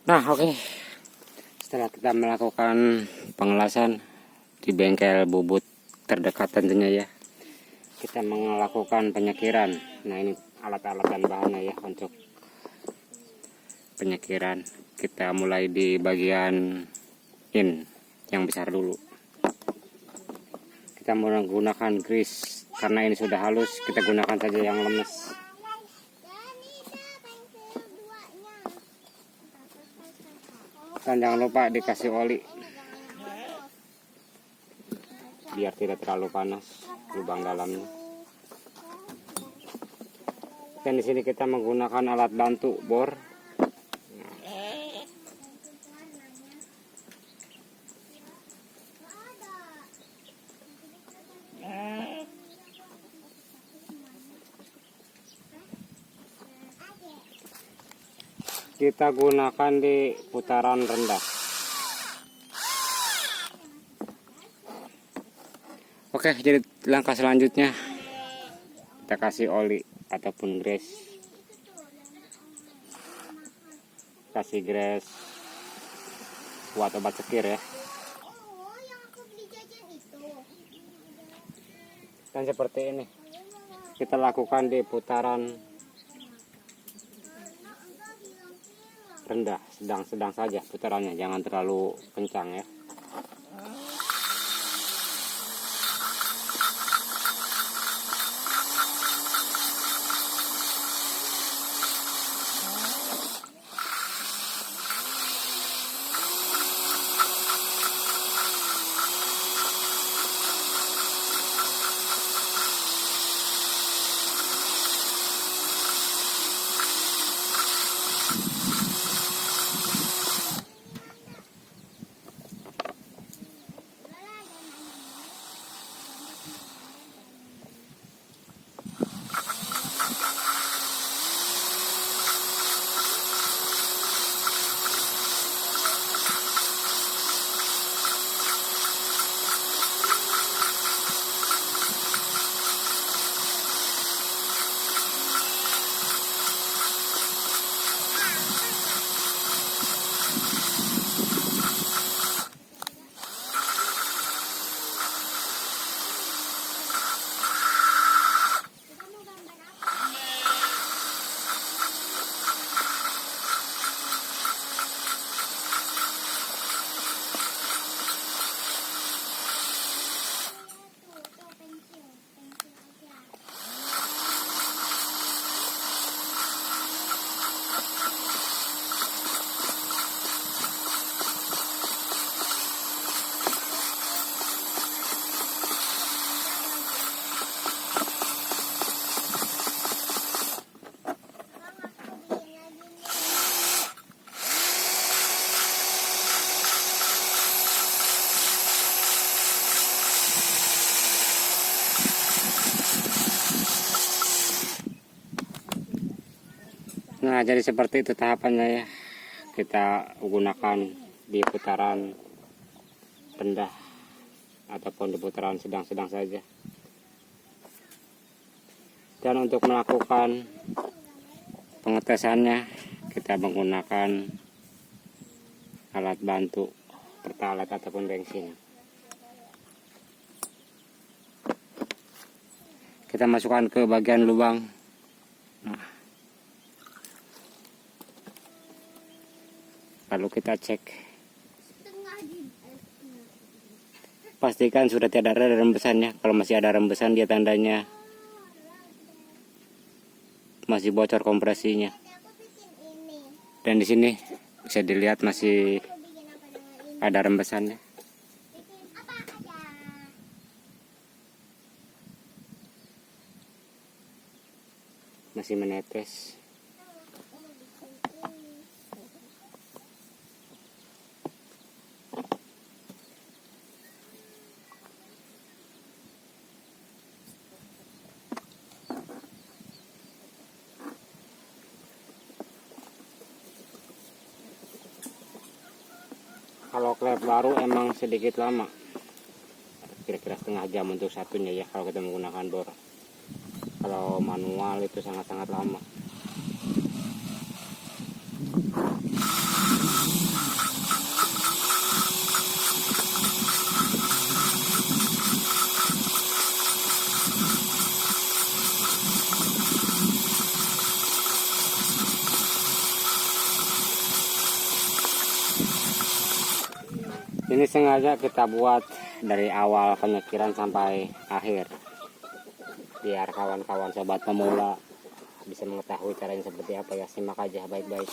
Nah, oke. Setelah kita melakukan pengelasan di bengkel bubut terdekat tentunya ya, kita melakukan penyekiran. Nah, ini alat-alat dan bahannya ya untuk penyekiran. Kita mulai di bagian yang besar dulu. Kita menggunakan grease karena ini sudah halus, kita gunakan saja yang lemes. Dan jangan lupa dikasih oli biar tidak terlalu panas lubang dalamnya. Dan di sini kita menggunakan alat bantu bor. Kita gunakan di putaran rendah. Oke, jadi langkah selanjutnya kita kasih oli ataupun grease. Kasih grease buat obat sekir ya. Dan seperti ini kita lakukan di putaran rendah, sedang-sedang saja putarannya, jangan terlalu kencang ya. Nah, jadi seperti itu tahapannya ya. Kita gunakan di putaran rendah ataupun di putaran sedang-sedang saja. Dan untuk melakukan pengetesannya kita menggunakan alat bantu pertalite ataupun bensin. Kita masukkan ke bagian lubang. Nah, lalu kita cek, pastikan sudah tidak ada rembesannya. Kalau masih ada rembesan, dia tandanya masih bocor kompresinya. Dan di sini bisa dilihat masih ada rembesannya. Masih menetes. Kalau klep baru emang sedikit lama, kira-kira setengah jam untuk satunya ya kalau kita menggunakan bor. Kalau manual itu sangat-sangat lama. Ini sengaja kita buat dari awal penyekiran sampai akhir, biar kawan-kawan sobat pemula bisa mengetahui caranya seperti apa ya. Simak aja baik-baik.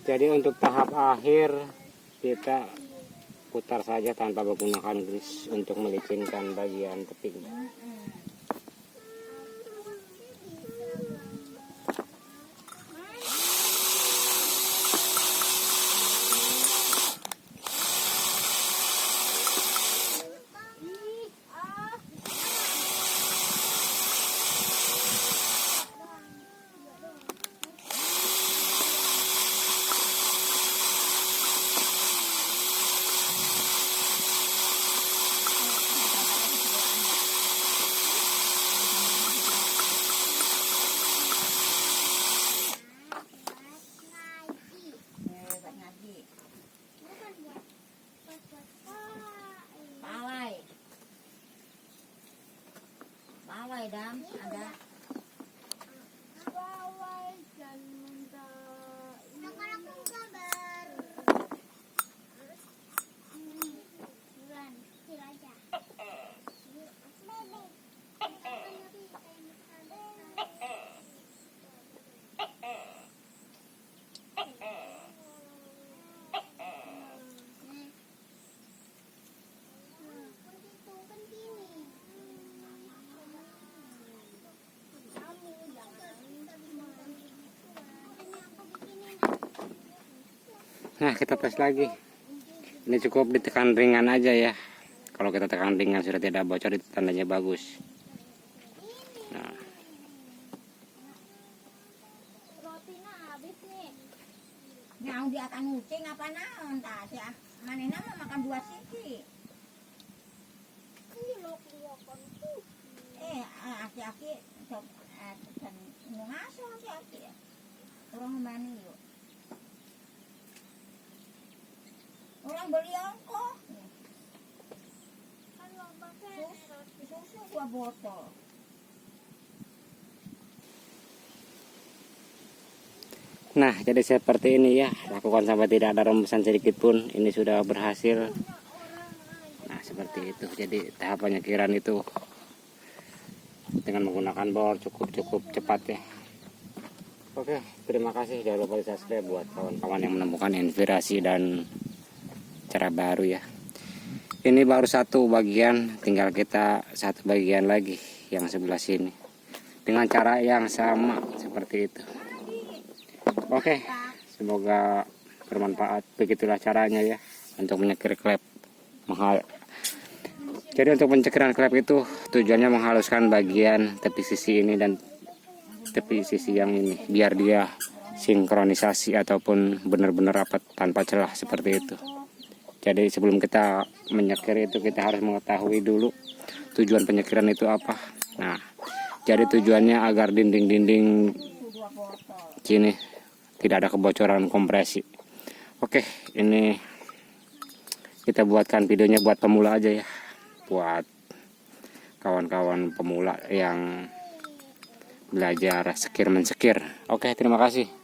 Jadi untuk tahap akhir kita putar saja tanpa menggunakan gris untuk melicinkan bagian teping. Dam ada Nah, kita tes lagi. Ini cukup ditekan ringan aja ya. Kalau kita tekan ringan sudah tidak bocor, itu tandanya bagus. Nah, yang dia akan ngucing apa naon tah si manehna mah makan 2 siki. Aki-aki sok kan ngaso aki-aki. Orang mani yuk. Orang beli ongkos. Susu 2 botol. nah, jadi seperti ini ya. Lakukan sampai tidak ada rembesan sedikit pun. Ini sudah berhasil. Nah, seperti itu. Jadi tahap penyekiran itu dengan menggunakan bor cukup cepat ya. Oke, terima kasih. Jangan lupa di subscribe buat kawan-kawan yang menemukan inspirasi dan cara baru ya. Ini baru satu bagian, tinggal kita satu bagian lagi yang sebelah sini dengan cara yang sama seperti itu. Oke, semoga bermanfaat. Begitulah caranya ya untuk menyekir klep. Jadi untuk pencekiran klep itu tujuannya menghaluskan bagian tepi sisi ini dan tepi sisi yang ini, biar dia sinkronisasi ataupun benar-benar rapat tanpa celah seperti itu. Jadi sebelum kita menyekir itu kita harus mengetahui dulu tujuan penyekiran itu apa. Nah, jadi tujuannya agar dinding-dinding sini tidak ada kebocoran kompresi. Oke, ini kita buatkan videonya buat pemula aja ya. Buat kawan-kawan pemula yang belajar sekir mensekir. Oke, terima kasih.